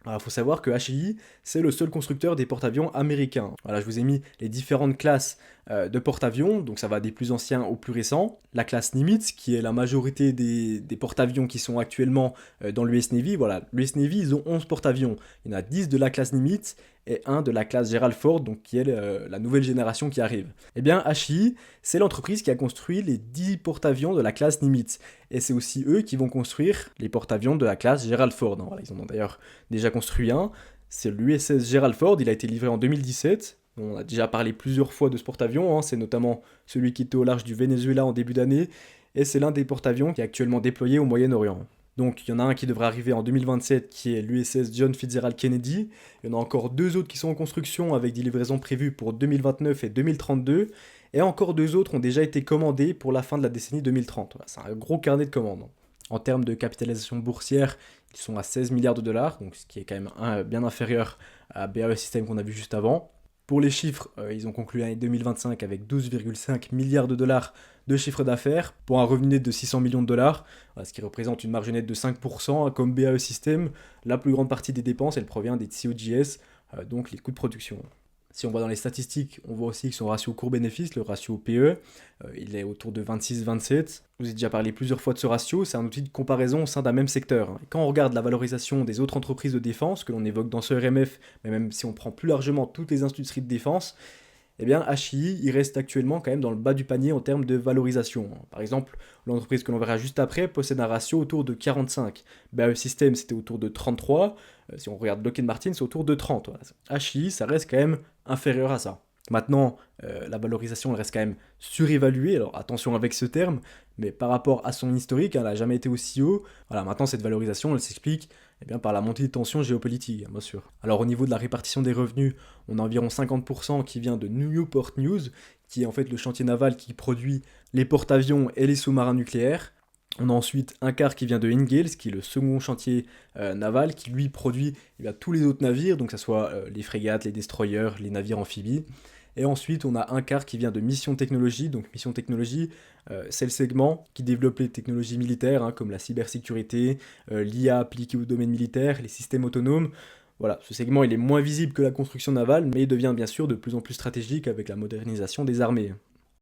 Alors, il faut savoir que HII, c'est le seul constructeur des porte-avions américains. Voilà, je vous ai mis les différentes classes de porte-avions, donc ça va des plus anciens aux plus récents. La classe Nimitz, qui est la majorité des porte-avions qui sont actuellement dans l'US Navy. Voilà, l'US Navy, ils ont 11 porte-avions. Il y en a 10 de la classe Nimitz et un de la classe Gerald Ford, donc qui est la nouvelle génération qui arrive. Eh bien, HII, c'est l'entreprise qui a construit les 10 porte-avions de la classe Nimitz. Et c'est aussi eux qui vont construire les porte-avions de la classe Gerald Ford. Voilà, ils en ont d'ailleurs déjà construit un. C'est l'USS Gerald Ford, il a été livré en 2017. On a déjà parlé plusieurs fois de ce porte-avions, hein. C'est notamment celui qui était au large du Venezuela en début d'année, et c'est l'un des porte-avions qui est actuellement déployé au Moyen-Orient. Donc il y en a un qui devrait arriver en 2027 qui est l'USS John Fitzgerald Kennedy. Il y en a encore deux autres qui sont en construction avec des livraisons prévues pour 2029 et 2032. Et encore deux autres ont déjà été commandés pour la fin de la décennie 2030. Voilà, c'est un gros carnet de commandes. En termes de capitalisation boursière, ils sont à 16 milliards de dollars, donc ce qui est quand même bien inférieur à BAE Systems qu'on a vu juste avant. Pour les chiffres, ils ont conclu l'année 2025 avec 12,5 milliards de dollars de chiffre d'affaires pour un revenu net de 600 millions de dollars, voilà, ce qui représente une marge nette de 5%. Comme BAE Systems, la plus grande partie des dépenses, elle provient des COGS, donc les coûts de production. Si on va dans les statistiques, on voit aussi que son ratio court-bénéfice, le ratio PE, il est autour de 26-27. Je vous ai déjà parlé plusieurs fois de ce ratio, c'est un outil de comparaison au sein d'un même secteur, hein. Et quand on regarde la valorisation des autres entreprises de défense, que l'on évoque dans ce RMF, mais même si on prend plus largement toutes les industries de défense, eh bien HII, il reste actuellement quand même dans le bas du panier en termes de valorisation. Par exemple, l'entreprise que l'on verra juste après possède un ratio autour de 45. BAE Systems, c'était autour de 33. Si on regarde Lockheed Martin, c'est autour de 30. Voilà. HII, ça reste quand même inférieur à ça. Maintenant, la valorisation elle reste quand même surévaluée, alors attention avec ce terme, mais par rapport à son historique, elle n'a jamais été aussi haut. Voilà, maintenant cette valorisation, elle s'explique eh bien, par la montée des tensions géopolitiques, bien sûr. Alors au niveau de la répartition des revenus, on a environ 50% qui vient de Newport News, qui est en fait le chantier naval qui produit les porte-avions et les sous-marins nucléaires. On a ensuite un quart qui vient de Ingalls, qui est le second chantier naval, qui lui produit tous les autres navires, donc que ce soit les frégates, les destroyers, les navires amphibies. Et ensuite, on a un quart qui vient de Mission Technologie. Donc Mission Technologie, c'est le segment qui développe les technologies militaires, hein, comme la cybersécurité, l'IA appliquée au domaine militaire, les systèmes autonomes. Voilà, ce segment il est moins visible que la construction navale, mais il devient bien sûr de plus en plus stratégique avec la modernisation des armées.